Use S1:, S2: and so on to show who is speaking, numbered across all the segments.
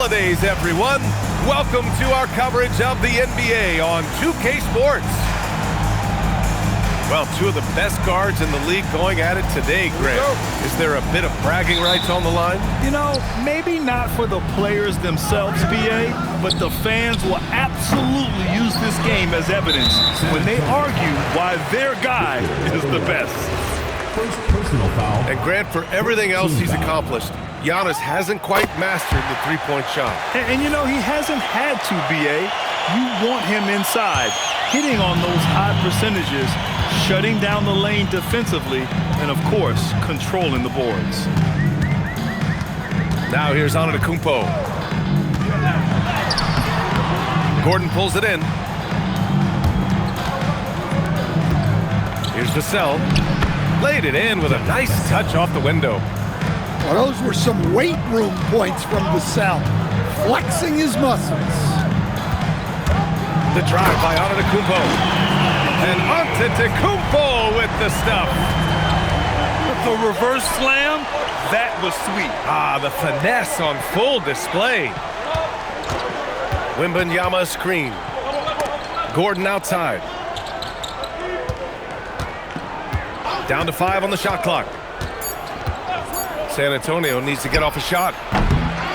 S1: Holidays, everyone. Welcome to our coverage of the NBA on 2K Sports. Well, two of the best guards in the league going at it today, Grant. Is there a bit of bragging rights on the line?
S2: You know, maybe not for the players themselves, BA, but the fans will absolutely use this game as evidence when they argue why their guy is the best.
S3: First personal foul.
S1: And Grant, for everything else he's accomplished, Giannis hasn't quite mastered the three-point shot.
S2: And you know, he hasn't had to, BA. You want him inside, hitting on those high percentages, shutting down the lane defensively, and, of course, controlling the boards.
S1: Now here's Antetokounmpo. Gordon pulls it in. Here's Vassell. Laid it in with a nice touch off the window.
S4: Well, those were some weight room points from Vassell, flexing his muscles.
S1: The drive by Antetokounmpo. And Antetokounmpo with the stuff.
S2: The reverse slam, that was sweet.
S1: Ah, the finesse on full display. Wembanyama screen. Gordon outside. Down to 5 on the shot clock. San Antonio needs to get off a shot.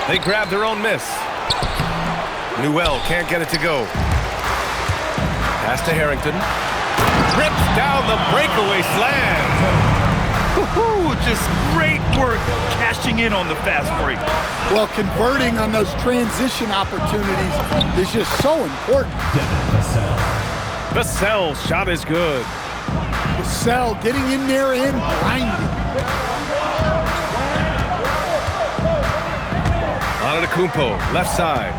S1: They grab their own miss. Newell can't get it to go. Pass to Harrington. Rips down the breakaway slam.
S2: Just great work cashing in on the fast break.
S4: Well, converting on those transition opportunities is just so important.
S1: Vassell's shot is good.
S4: Vassell getting in there and grinding.
S1: Antetokounmpo, left side.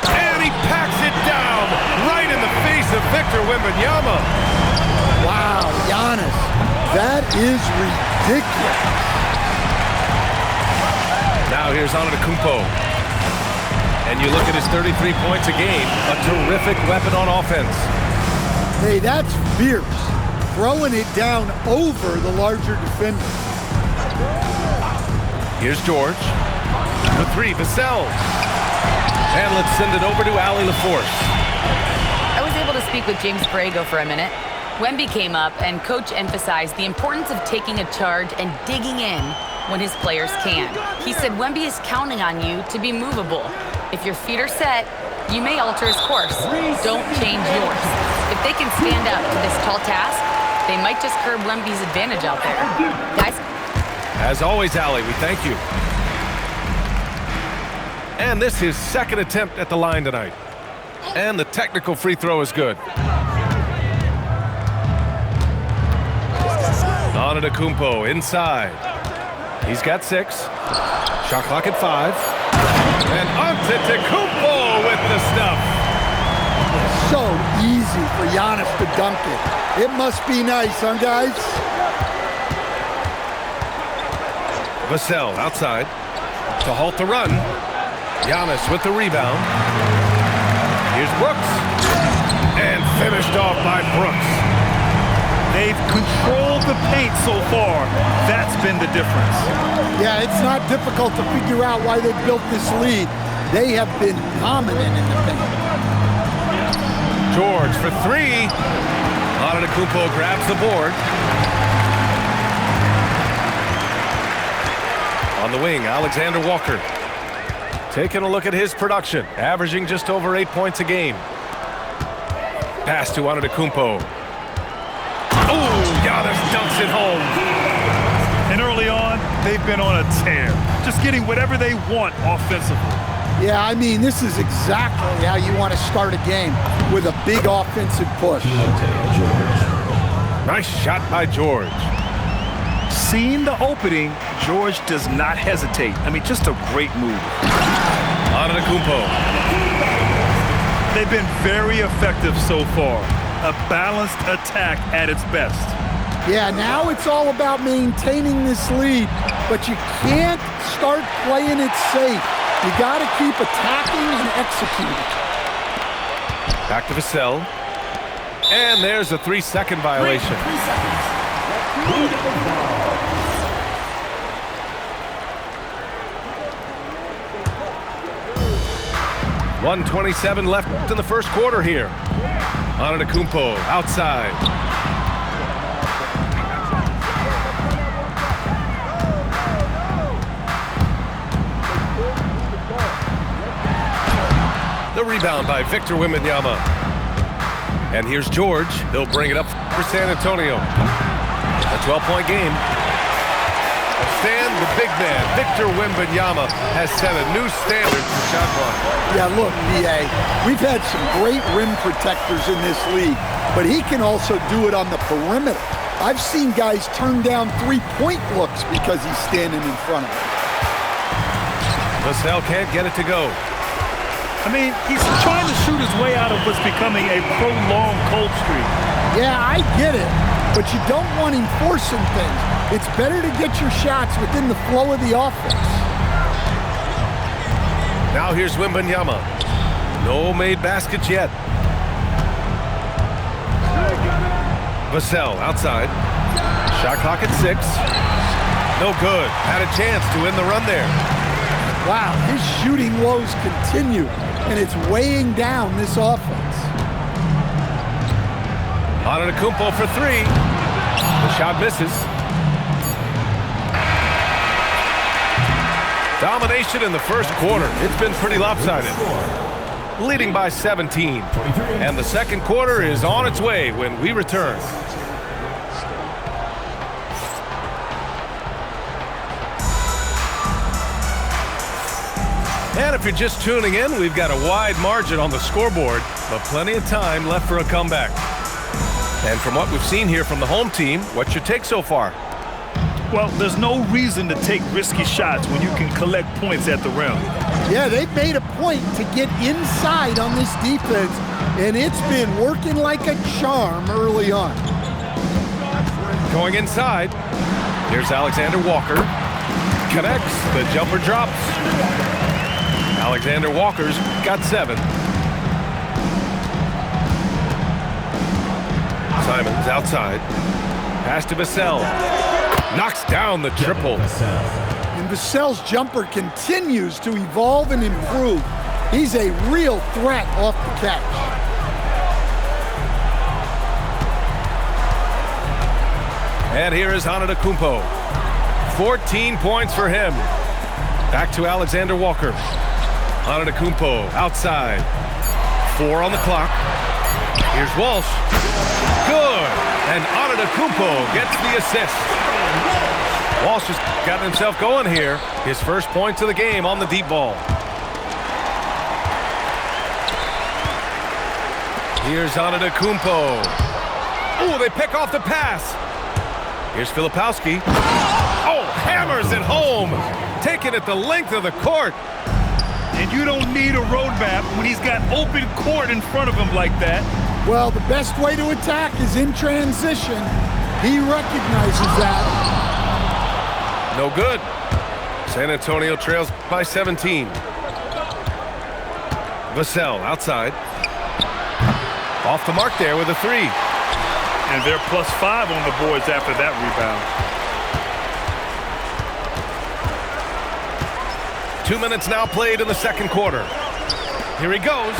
S1: And he packs it down right in the face of Victor Wembanyama.
S4: Wow, Giannis, that is ridiculous.
S1: Now here's Antetokounmpo. And you look at his 33 points a game, a terrific weapon on offense.
S4: Hey, that's fierce. Throwing it down over the larger defender.
S1: Here's George. The three, Vassell. And let's send it over to Allie LaForce.
S5: I was able to speak with James Borrego for a minute. Wemby came up, and Coach emphasized the importance of taking a charge and digging in when his players can. He said Wemby is counting on you to be movable. If your feet are set, you may alter his course. Don't change yours. If they can stand up to this tall task, they might just curb Wemby's advantage out there. Guys?
S1: As always, Allie, we thank you. And this is his second attempt at the line tonight. And the technical free throw is good. Antetokounmpo inside. He's got 6. Shot clock at 5. And Antetokounmpo with the stuff.
S4: So easy for Giannis to dunk it. It must be nice, huh, guys?
S1: Vassell outside to halt the run. Giannis with the rebound. Here's Brooks. And finished off by Brooks.
S2: They've controlled the paint so far. That's been the difference.
S4: Yeah, it's not difficult to figure out why they built this lead. They have been dominant in the paint.
S1: George for 3. Antetokounmpo grabs the board. On the wing, Alexander Walker. Taking a look at his production, averaging just over 8 points a game. Pass to Antetokounmpo. Oh, Giannis dunks it home.
S2: And early on, they've been on a tear, just getting whatever they want offensively.
S4: Yeah, I mean, this is exactly how you want to start a game, with a big offensive push.
S1: Nice shot by George.
S2: Seeing the opening, George does not hesitate. I mean, just a great move.
S1: Antetokounmpo.
S2: They've been very effective so far. A balanced attack at its best.
S4: Yeah, now it's all about maintaining this lead, but you can't start playing it safe. You got to keep attacking and executing.
S1: Back to Vassell. And there's a 3-second violation. 1:27 left in the first quarter here. Antetokounmpo outside. The rebound by Victor Wembanyama. And here's George. He'll bring it up for San Antonio. A 12-point game. Stan, the big man, Victor Wembanyama, has set a new standard for shot block.
S4: Yeah, look, B.A., we've had some great rim protectors in this league, but he can also do it on the perimeter. I've seen guys turn down three-point looks because he's standing in front of them.
S1: Vassell can't get it to go.
S2: I mean, he's trying to shoot his way out of what's becoming a prolonged cold streak.
S4: Yeah, I get it, but you don't want him forcing things. It's better to get your shots within the flow of the offense.
S1: Now here's Wembanyama. No made baskets yet. Vassell outside. Shot clock at 6. No good. Had a chance to end the run there.
S4: Wow, his shooting woes continue, and it's weighing down this offense.
S1: Antetokounmpo for 3. The shot misses. Domination in the first quarter. It's been pretty lopsided. Leading by 17. And the second quarter is on its way when we return. And if you're just tuning in, we've got a wide margin on the scoreboard, but plenty of time left for a comeback. And from what we've seen here from the home team, what's your take so far?
S2: Well, there's no reason to take risky shots when you can collect points at the rim.
S4: Yeah, they've made a point to get inside on this defense, and it's been working like a charm early on.
S1: Going inside, here's Alexander Walker. Connects, the jumper drops. Alexander Walker's got 7. Simons outside. Pass to Vassell. Knocks down the triple.
S4: And Vassell's jumper continues to evolve and improve. He's a real threat off the catch.
S1: And here is Antetokounmpo. 14 points for him. Back to Alexander Walker. Antetokounmpo outside. 4 on the clock. Here's Walsh. Good. And Antetokounmpo gets the assist. Walsh has gotten himself going here. His first points of the game on the deep ball. Here's Antetokounmpo. Oh, they pick off the pass. Here's Filipowski. Oh, hammers it home. Taking it the length of the court.
S2: And you don't need a roadmap when he's got open court in front of him like that.
S4: Well, the best way to attack is in transition. He recognizes that.
S1: No good. San Antonio trails by 17. Vassell outside. Off the mark there with a 3.
S2: And they're +5 on the boards after that rebound.
S1: 2 minutes now played in the second quarter. Here he goes.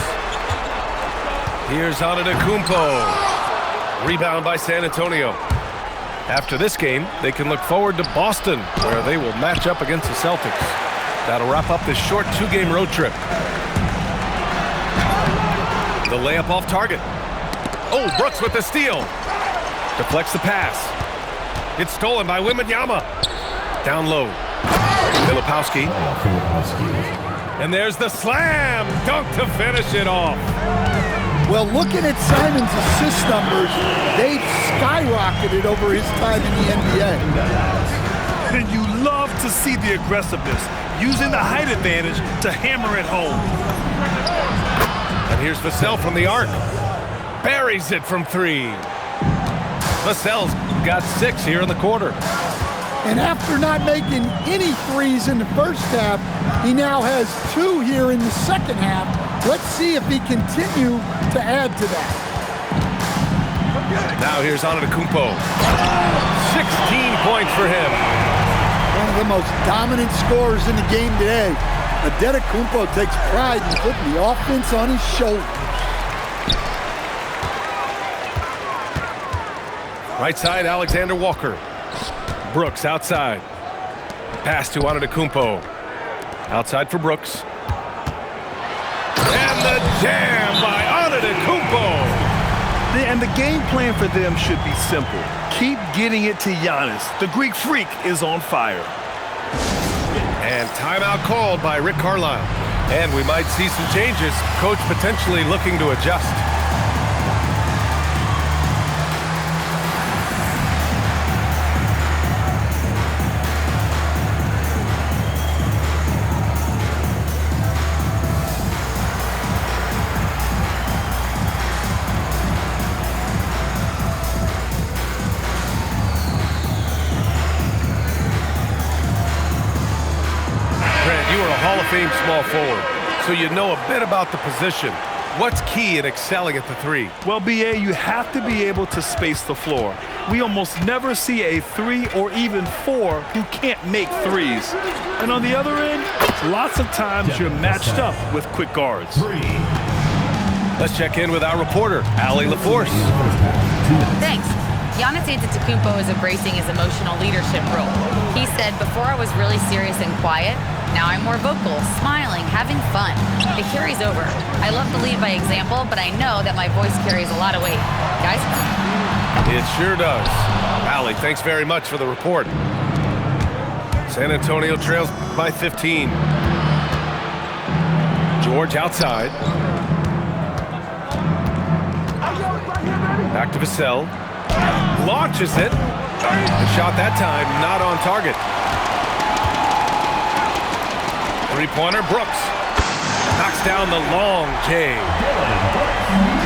S1: Here's Antetokounmpo. Rebound by San Antonio. After this game, they can look forward to Boston, where they will match up against the Celtics. That'll wrap up this short 2-game road trip. The layup off target. Oh, Brooks with the steal. Deflects the pass. It's stolen by Wembanyama. Down low. Filipowski. And there's the slam dunk to finish it off.
S4: Well, looking at Simon's assist numbers, they've skyrocketed over his time in the NBA.
S2: And you love to see the aggressiveness, using the height advantage to hammer it home.
S1: And here's Vassell from the arc. Buries it from 3. Vassell's got 6 here in the quarter.
S4: And after not making any threes in the first half, he now has 2 here in the second half. Let's see if he continue to add to that.
S1: Now here's Antetokounmpo. 16 points for him.
S4: One of the most dominant scorers in the game today. Antetokounmpo takes pride in putting the offense on his shoulders.
S1: Right side, Alexander Walker. Brooks outside. Pass to Antetokounmpo. Outside for Brooks. And the jam by Antetokounmpo.
S2: And the game plan for them should be simple. Keep getting it to Giannis. The Greek Freak is on fire.
S1: And timeout called by Rick Carlisle. And we might see some changes. Coach potentially looking to adjust. Hall of Fame small forward, so you know a bit about the position. What's key in excelling at the three?
S2: Well, B.A., you have to be able to space the floor. We almost never see a 3 or even 4 who can't make threes. And on the other end, lots of times you're matched up with quick guards.
S1: Let's check in with our reporter, Allie LaForce.
S5: Thanks. Giannis Antetokounmpo is embracing his emotional leadership role. He said, "Before I was really serious and quiet. Now I'm more vocal, smiling, having fun. It carries over. I love to lead by example, but I know that my voice carries a lot of weight." Guys?
S1: It sure does. Allie, thanks very much for the report. San Antonio trails by 15. George outside. Back to Vassell. Launches it. The shot that time not on target. Three-pointer, Brooks. Knocks down the long J.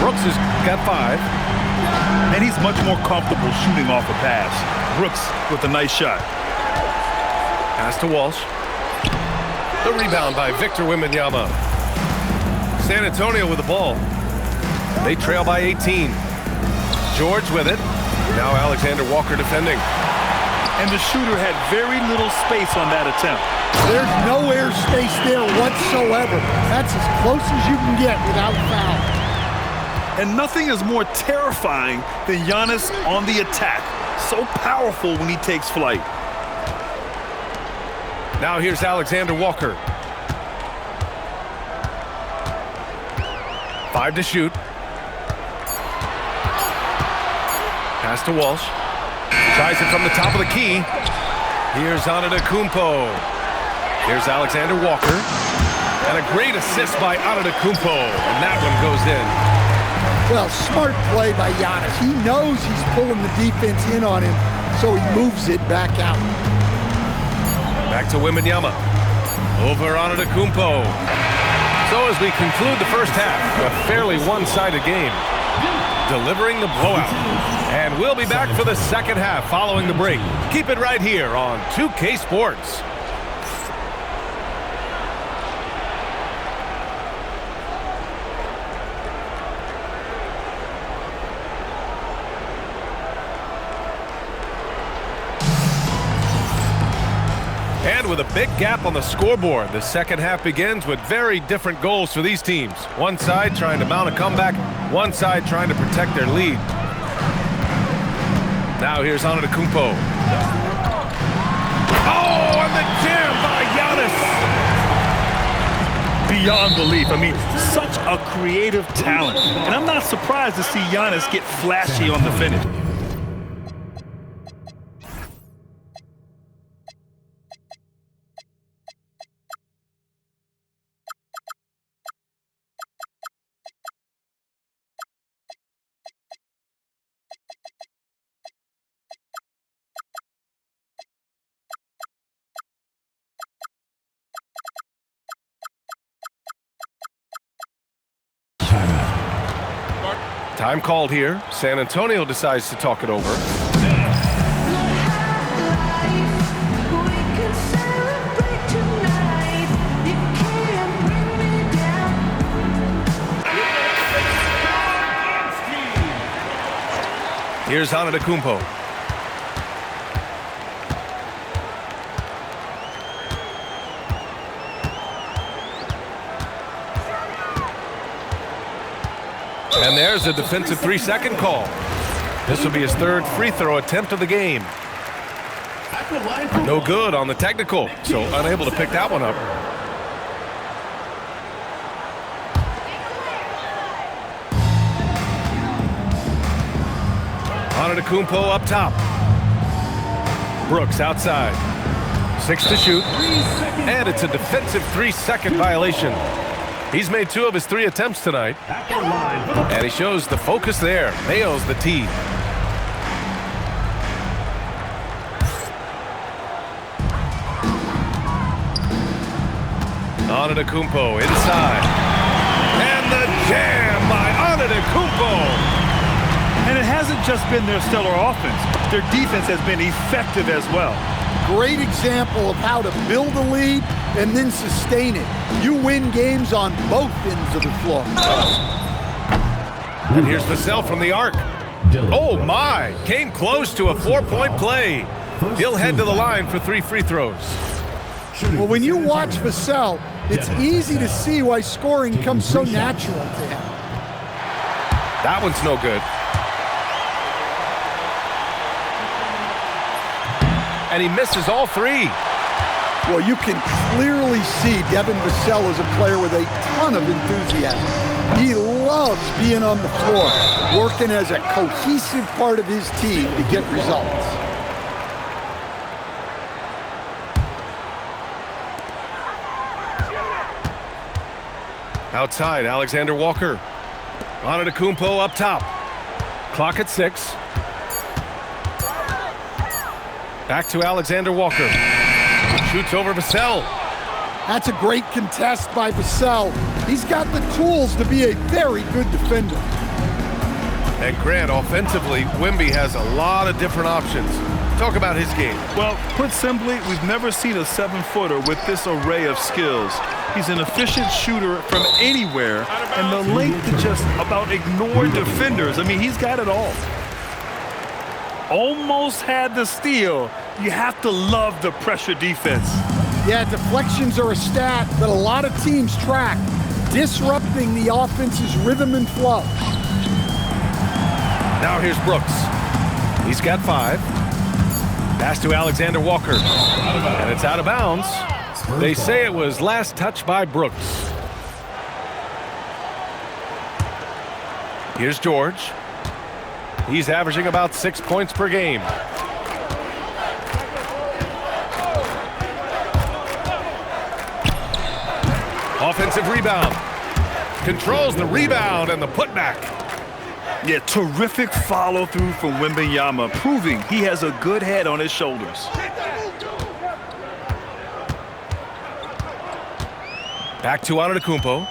S1: Brooks has got 5.
S2: And he's much more comfortable shooting off a pass. Brooks with a nice shot.
S1: Pass to Walsh. The rebound by Victor Wembanyama. San Antonio with the ball. They trail by 18. George with it. Now Alexander Walker defending.
S2: And the shooter had very little space on that attempt.
S4: There's no air space there whatsoever. That's as close as you can get without foul.
S2: And nothing is more terrifying than Giannis on the attack. So powerful when he takes flight.
S1: Now here's Alexander Walker. 5 to shoot. Pass to Walsh. Tries it from the top of the key. Here's Antetokounmpo. Here's Alexander Walker. And a great assist by Antetokounmpo. And that one goes in.
S4: Well, smart play by Giannis. He knows he's pulling the defense in on him, so he moves it back out.
S1: Back to Wembanyama. Over Antetokounmpo. So as we conclude the first half, a fairly one-sided game. Delivering the blowout. And we'll be back for the second half following the break. Keep it right here on 2K Sports. And with a big gap on the scoreboard, the second half begins with very different goals for these teams. One side trying to mount a comeback, one side trying to protect their lead. Now here's Antetokounmpo. Oh, and the jam by Giannis!
S2: Beyond belief. I mean, such a creative talent. And I'm not surprised to see Giannis get flashy on the finish.
S1: Time called here. San Antonio decides to talk it over. Here's Antetokounmpo. And there's a defensive 3-second call. This will be his third free throw attempt of the game. No good on the technical, so unable to pick that one up. Antetokounmpo up top. Brooks outside. 6 to shoot. And it's a defensive 3-second violation. He's made 2 of his 3 attempts tonight. And he shows the focus there. Nails the tee. Antetokounmpo inside. And the jam by Antetokounmpo.
S2: And it hasn't just been their stellar offense. Their defense has been effective as well.
S4: Great example of how to build a lead and then sustain it. You win games on both ends of the floor.
S1: And here's Vassell from the arc. Oh my! Came close to a 4-point play. He'll head to the line for 3 free throws.
S4: Well, when you watch Vassell, it's easy to see why scoring comes so natural to him.
S1: That one's no good. And he misses all 3.
S4: Well, you can clearly see Devin Vassell is a player with a ton of enthusiasm. He loves being on the floor, working as a cohesive part of his team to get results.
S1: Outside, Alexander Walker. Antetokounmpo up top. Clock at 6. Back to Alexander Walker. Shoots over Vassell.
S4: That's a great contest by Vassell. He's got the tools to be a very good defender.
S1: And Grant, offensively, Wemby has a lot of different options. Talk about his game.
S2: Well, put simply, we've never seen a 7-footer with this array of skills. He's an efficient shooter from anywhere, and the length to just about ignore defenders. I mean, he's got it all. Almost had the steal. You have to love the pressure defense.
S4: Yeah, deflections are a stat that a lot of teams track, disrupting the offense's rhythm and flow.
S1: Now here's Brooks. He's got 5. Pass to Alexander Walker. And it's out of bounds. They say it was last touched by Brooks. Here's George. He's averaging about 6 points per game. Offensive rebound. Controls the rebound and the putback.
S2: Yeah, terrific follow-through from Wembanyama, proving he has a good head on his shoulders.
S1: Back to Antetokounmpo.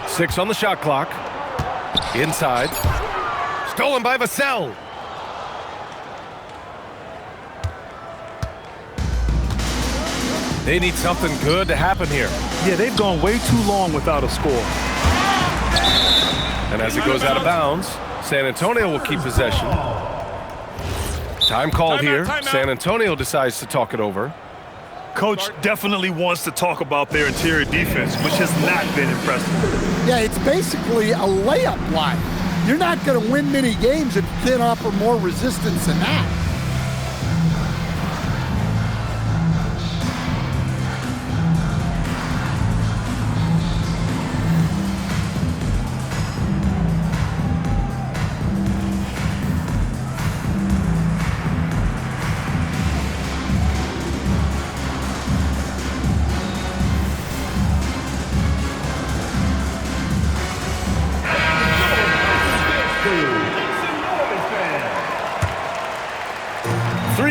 S1: 6 on the shot clock. Inside. Stolen by Vassell. They need something good to happen here.
S2: Yeah, they've gone way too long without a score.
S1: And as it goes out of bounds, San Antonio will keep possession. Time called here. San Antonio decides to talk it over.
S2: Coach definitely wants to talk about their interior defense, which has not been impressive.
S4: Yeah, it's basically a layup line. You're not going to win many games if you can't offer more resistance than that.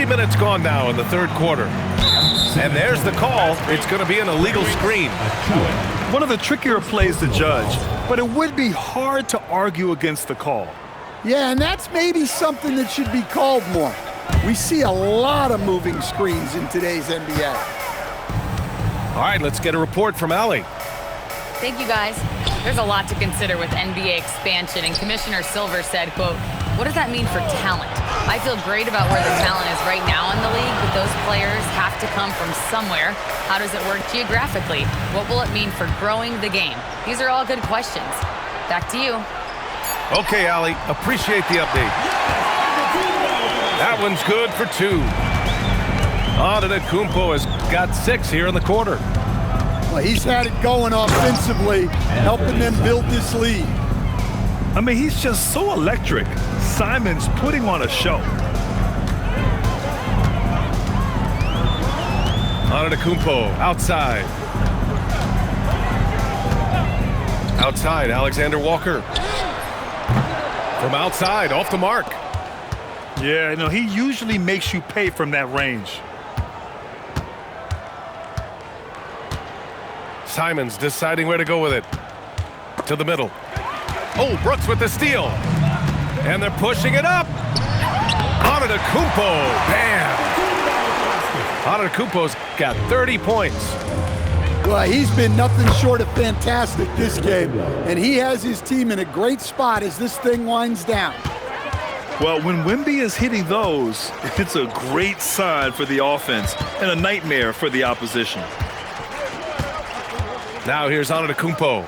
S1: Minutes gone now in the third quarter. And there's the call. It's going to be an illegal screen.
S2: One of the trickier plays to judge, but it would be hard to argue against the call.
S4: Yeah, and that's maybe something that should be called more. We see a lot of moving screens in today's NBA.
S1: All right, let's get a report from Allie.
S5: Thank you, guys. There's a lot to consider with NBA expansion, and Commissioner Silver said, quote, What does that mean for talent? I feel great about where the talent is right now in the league, but those players have to come from somewhere. How does it work geographically? What will it mean for growing the game? These are all good questions. Back to you.
S1: Okay, Allie, appreciate the update. That one's good for 2. Antetokounmpo has got 6 here in the quarter.
S4: Well, he's had it going offensively, helping them build this lead.
S2: I mean, he's just so electric. Simon's putting on a show.
S1: Antetokounmpo outside. Outside, Alexander Walker. From outside, off the mark.
S2: Yeah, no, he usually makes you pay from that range.
S1: Simons deciding where to go with it. To the middle. Oh, Brooks with the steal. And they're pushing it up. Antetokounmpo. Bam. Antetokounmpo's got 30 points.
S4: Well, he's been nothing short of fantastic this game, and he has his team in a great spot as this thing winds down.
S2: Well, when Wemby is hitting those, it's a great sign for the offense and a nightmare for the opposition.
S1: Now here's Antetokounmpo.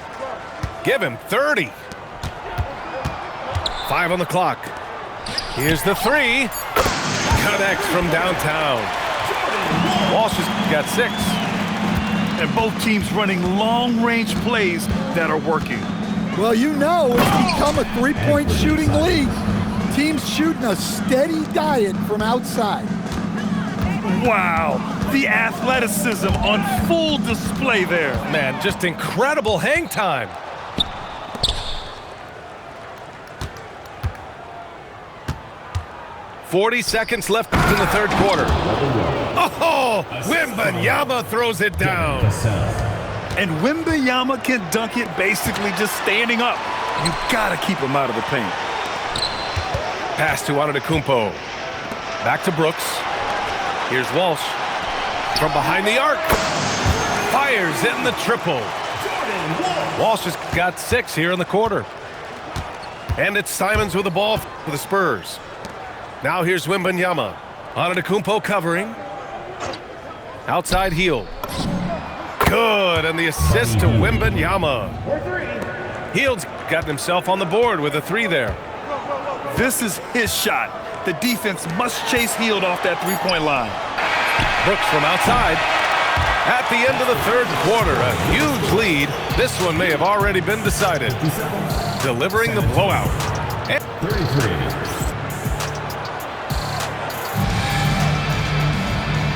S1: Give him 30. 5 on the clock. Here's the 3. Connects from downtown. Walsh has got 6.
S2: And both teams running long-range plays that are working.
S4: Well, you know, it's become a three-point shooting league. Teams shooting a steady diet from outside.
S2: Wow, the athleticism on full display there.
S1: Man, just incredible hang time. .40 left in the third quarter. Oh, Wembanyama throws it down.
S2: And Wembanyama can dunk it basically just standing up. You gotta keep him out of the paint.
S1: Pass to Antetokounmpo. Back to Brooks. Here's Walsh. From behind the arc. Fires in the triple. Walsh has got 6 here in the quarter. And it's Simons with the ball for the Spurs. Now here's Wembanyama. Antetokounmpo covering. Outside heel. Good, and the assist to Wembanyama. Hield's got himself on the board with a 3 there.
S2: This is his shot. The defense must chase Hield off that three-point line.
S1: Brooks from outside. At the end of the third quarter, a huge lead. This one may have already been decided. Delivering the blowout.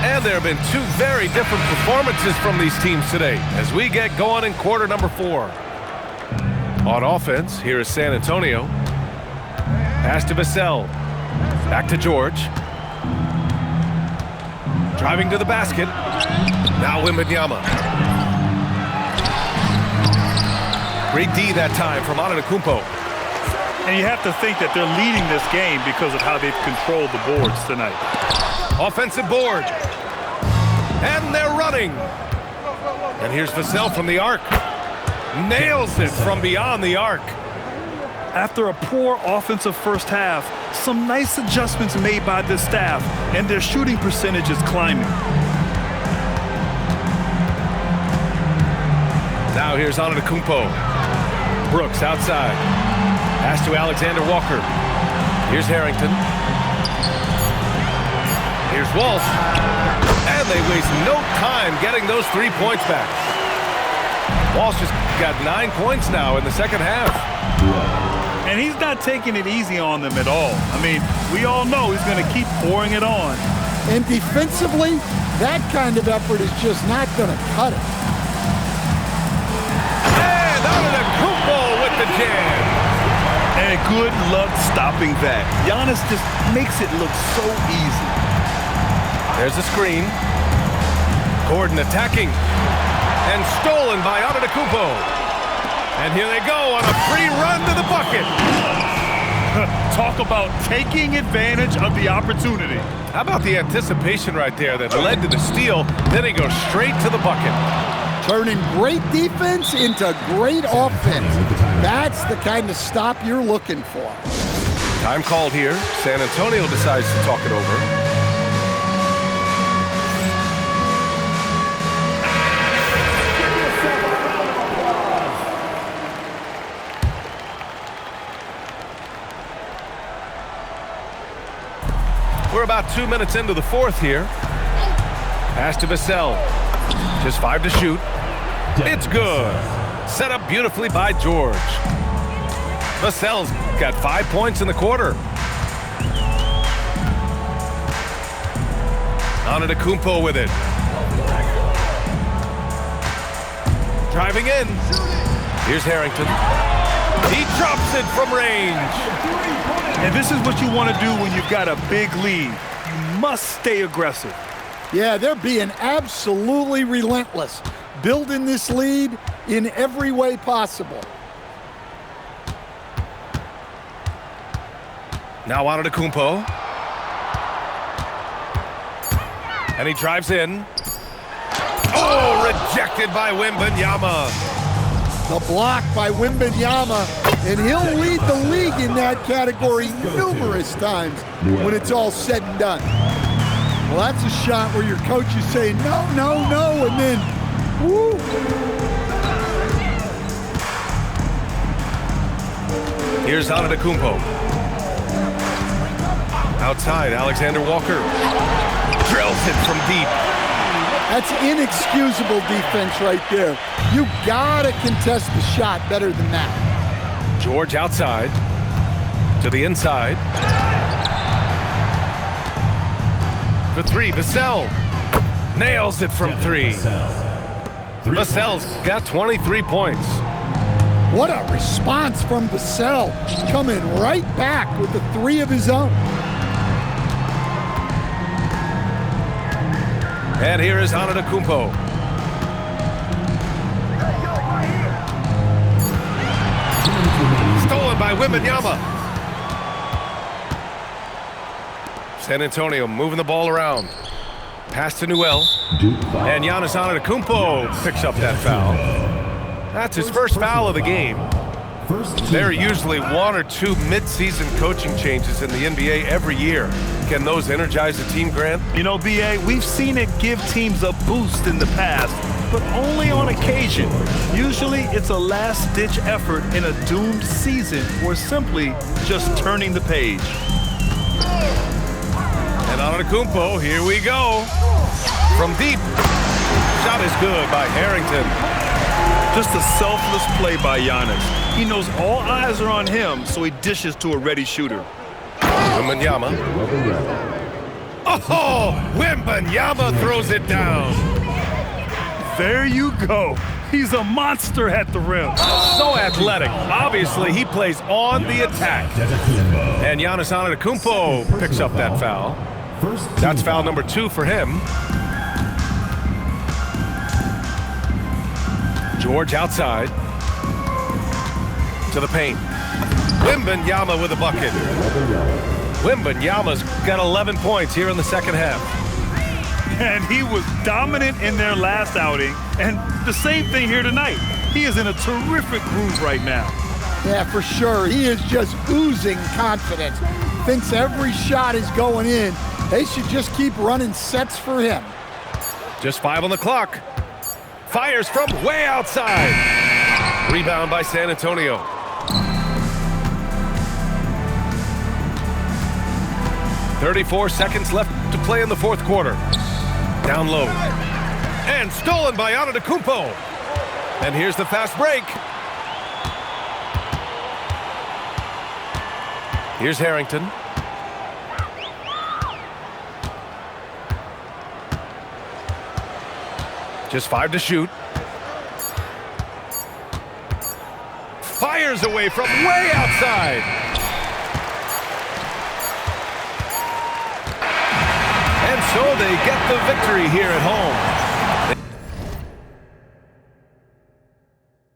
S1: And there have been 2 very different performances from these teams today as we get going in quarter number 4. On offense, here is San Antonio. Pass to Vassell. Back to George. Driving to the basket. Now Wembanyama. Great D that time from Antetokounmpo.
S2: And you have to think that they're leading this game because of how they've controlled the boards tonight.
S1: Offensive board. And they're running. And here's Vassell from the arc. Nails it from beyond the arc.
S2: After a poor offensive first half, some nice adjustments made by this staff, and their shooting percentage is climbing.
S1: Now here's Antetokounmpo. Brooks outside. Pass to Alexander Walker. Here's Harrington. Here's Walsh. And they waste no time getting those 3 points back. Walsh has got 9 points now in the second half.
S2: And he's not taking it easy on them at all. I mean, we all know he's going to keep pouring it on.
S4: And defensively, that kind of effort is just not going to cut it.
S1: And Antetokounmpo with the jam.
S2: And good luck stopping that. Giannis just makes it look so easy.
S1: There's a screen. Gordon attacking. And stolen by Antetokounmpo. And here they go on a free run to the bucket.
S2: Talk about taking advantage of the opportunity.
S1: How about the anticipation right there that led to the steal? Then he goes straight to the bucket.
S4: Turning great defense into great offense. That's the kind of stop you're looking for.
S1: Time called here. San Antonio decides to talk it over. We're about 2 minutes into the fourth here. Pass to Vassell. Just 5 to shoot. It's good. Set up beautifully by George. Vassell's got 5 points in the quarter. Antetokounmpo with it. Driving in. Here's Harrington. He drops it from range.
S2: And this is what you want to do when you've got a big lead. You must stay aggressive.
S4: Yeah, they're being absolutely relentless, building this lead in every way possible.
S1: Now Antetokounmpo. And he drives in. Oh, rejected by Wembanyama.
S4: The block by Wembanyama, and he'll lead the league in that category numerous times when it's all said and done. Well, that's a shot where your coach is saying, no, no, no, and then, woo.
S1: Here's Antetokounmpo. Outside, Alexander Walker drills it from deep.
S4: That's inexcusable defense right there. You gotta contest the shot better than that.
S1: George outside to the inside. For 3, Vassell nails it from 3. Vassell's got 23 points.
S4: What a response from Vassell, coming right back with the 3 of his own.
S1: And here is Antetokounmpo. Stolen by Wembanyama. San Antonio moving the ball around. Pass to Newell. And Giannis Antetokounmpo picks up that foul. That's his first foul of the game. There are usually 1 or 2 mid-season coaching changes in the NBA every year. Can those energize a team, Grant?
S2: You know, B.A., we've seen it give teams a boost in the past, but only on occasion. Usually it's a last-ditch effort in a doomed season or simply just turning the page.
S1: And Antetokounmpo, here we go. From deep. Shot is good by Harrington.
S2: Just a selfless play by Giannis. He knows all eyes are on him, so he dishes to a ready shooter.
S1: Wembanyama. Oh, Wembanyama throws it down.
S2: There you go. He's a monster at the rim.
S1: So athletic. Obviously, he plays on the attack. And Giannis Antetokounmpo picks up that foul. That's foul number 2 for him. George outside. To the paint. Wembanyama with a bucket. Wembanyama's got 11 points here in the second half.
S2: And he was dominant in their last outing, and the same thing here tonight. He is in a terrific groove right now.
S4: Yeah, for sure. He is just oozing confidence. Thinks every shot is going in. They should just keep running sets for him.
S1: Just 5 on the clock. Fires from way outside. Rebound by San Antonio. .34 seconds left to play in the fourth quarter. Down low. And stolen by Antetokounmpo. And here's the fast break. Here's Harrington. Just 5 to shoot. Fires away from way outside. And so they get the victory here at home.